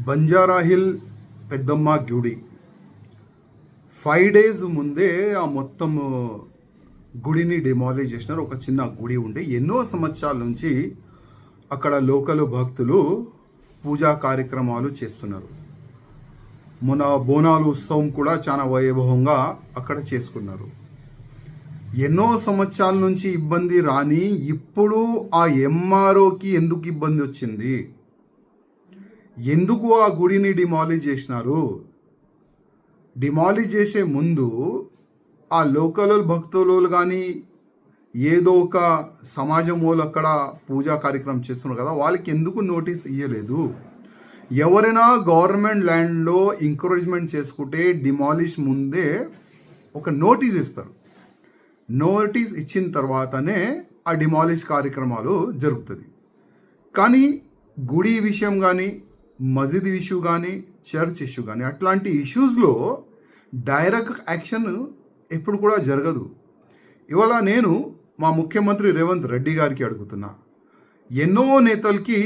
Banjara hill పెద్దమ్మ గుడి 5 days ముందే ఆ మొత్తం గుడిని డిమాలిష్ చేసినారు. ఒక చిన్న గుడి ఉండే ఎన్నో సంవత్సరాల నుంచి అక్కడ లోకల్ భక్తులు పూజా కార్యక్రమాలు చేస్తున్నారు. మన బోనాలు ఉత్సవం కూడా చాలా వైభవంగా అక్కడ చేసుకున్నారు. ఎన్నో సంవత్సరాల నుంచి ఇబ్బంది రాని ఇప్పుడు ఆ ఎంఆర్ఓకి ఎందుకు ఇబ్బంది వచ్చింది? ఎందుకు ఆ గుడిని డిమాలిష్ చేసినారు? డిమాలిష్ చేసే ముందు ఆ లోకల్ భక్తులు కానీ ఏదో ఒక సమాజం వాళ్ళు అక్కడ పూజా కార్యక్రమం చేస్తున్నారు కదా, వాళ్ళకి ఎందుకు నోటీస్ ఇవ్వలేదు? ఎవరైనా గవర్నమెంట్ ల్యాండ్లో ఎంకరేజ్మెంట్ చేసుకుంటే డిమాలిష్ ముందే ఒక నోటీస్ ఇస్తారు. నోటీస్ ఇచ్చిన తర్వాతనే ఆ డిమాలిష్ కార్యక్రమాలు జరుగుతుంది. కానీ గుడి విషయం కానీ, మసీద్ ఇష్యూ కానీ, చర్చ్ ఇష్యూ కానీ అట్లాంటి ఇష్యూస్లో డైరెక్ట్ యాక్షన్ ఎప్పుడు కూడా జరగదు. ఇవాళ నేను మా ముఖ్యమంత్రి రేవంత్ రెడ్డి గారికి అడుగుతున్నా, ఎన్నో నేతలకి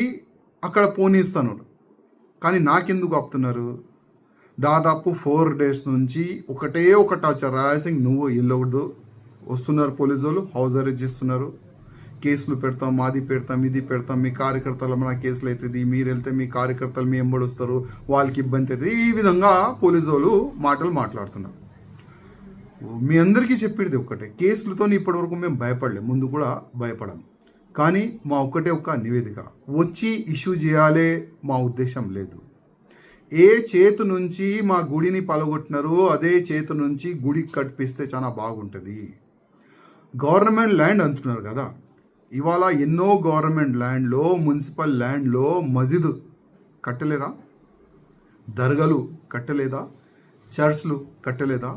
అక్కడ పోనీస్తాను, కానీ నాకెందుకు ఆపుతున్నారు? దాదాపు 4 days నుంచి ఒకటే ఒక టార్చర్. రాయసింగ్ నువ్వు ఇల్లవద్దు వస్తున్నారు, పోలీసు వాళ్ళు హౌస్ అరెస్ట్ చేస్తున్నారు, కేసులు పెడతాం, అది పెడతాం, ఇది పెడతాం, మీ కార్యకర్తల మన కేసులు అవుతుంది, మీరు వెళ్తే మీ కార్యకర్తలు మీ ఎంబడి వస్తారు, వాళ్ళకి ఇబ్బంది అవుతుంది, ఈ విధంగా పోలీసు వాళ్ళు మాటలు మాట్లాడుతున్నారు. మీ అందరికీ చెప్పేది ఒక్కటే, కేసులతో ఇప్పటివరకు మేము భయపడలేము, ముందు కూడా భయపడం. కానీ మా ఒక్క నివేదిక వచ్చి ఇష్యూ చేయాలే మా ఉద్దేశం లేదు. ఏ చేతు నుంచి మా గుడిని పలగొట్టినారో అదే చేతు నుంచి గుడి కట్టిస్తే చాలా బాగుంటుంది. గవర్నమెంట్ ల్యాండ్ అంటున్నారు కదా, ఇవాళ ఎన్నో గవర్నమెంట్ ల్యాండ్లో, మున్సిపల్ ల్యాండ్లో మసీద్ కట్టలేరా? దర్గాలు కట్టలేదా? చర్చ్లు కట్టలేదా?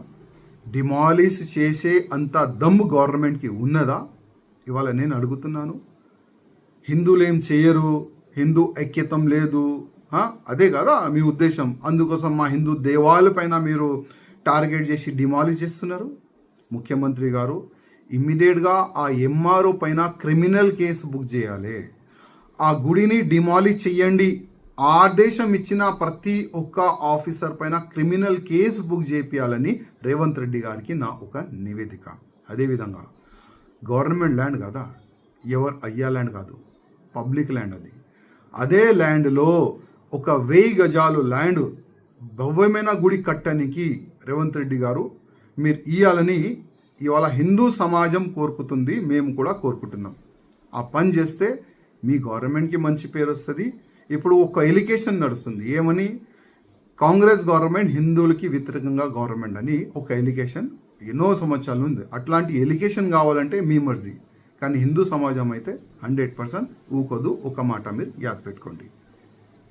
డిమాలిష్ చేసే అంత దమ్ము గవర్నమెంట్కి ఉన్నదా? ఇవాళ నేను అడుగుతున్నాను. హిందువులు ఏం చేయరు, హిందూ ఐక్యతం లేదు, అదే కదా మీ ఉద్దేశం. అందుకోసం మా హిందూ దేవాలపైన మీరు టార్గెట్ చేసి డిమాలిష్ చేస్తున్నారు. ముఖ్యమంత్రి గారు ఇమ్మీడియట్గా ఆ ఎంఆర్ఓ పైన క్రిమినల్ కేసు బుక్ చేయాలి. ఆ గుడిని డిమాలిష్ చెయ్యండి. ఆదేశం ఇచ్చిన ప్రతి ఒక్క ఆఫీసర్ పైన క్రిమినల్ కేసు బుక్ చేయాలని రేవంత్ రెడ్డి గారికి నా ఒక నివేదిక. అదేవిధంగా గవర్నమెంట్ ల్యాండ్ కదా, ఎవరు అయ్యా ల్యాండ్ కాదు, పబ్లిక్ ల్యాండ్ అది. అదే ల్యాండ్లో ఒక 1000 గజాలు ల్యాండ్ భవ్యమైన గుడి కట్టడానికి రేవంత్ రెడ్డి గారు మీరు ఇవ్వాలని ఇవాళ హిందూ సమాజం కోరుకుతుంది, మేము కూడా కోరుకుంటున్నాం. ఆ పని చేస్తే మీ గవర్నమెంట్కి మంచి పేరు వస్తుంది. ఇప్పుడు ఒక ఎలిగేషన్ నడుస్తుంది, ఏమని? కాంగ్రెస్ గవర్నమెంట్ హిందువులకి వ్యతిరేకంగా గవర్నమెంట్ అని ఒక ఎలిగేషన్ ఎన్నో సంవత్సరాలు ఉంది. అట్లాంటి ఎలిగేషన్ కావాలంటే మీ మర్జీ, కానీ హిందూ సమాజం అయితే 100% ఊకోదు. ఒక మాట మీరు యాద్ పెట్టుకోండి.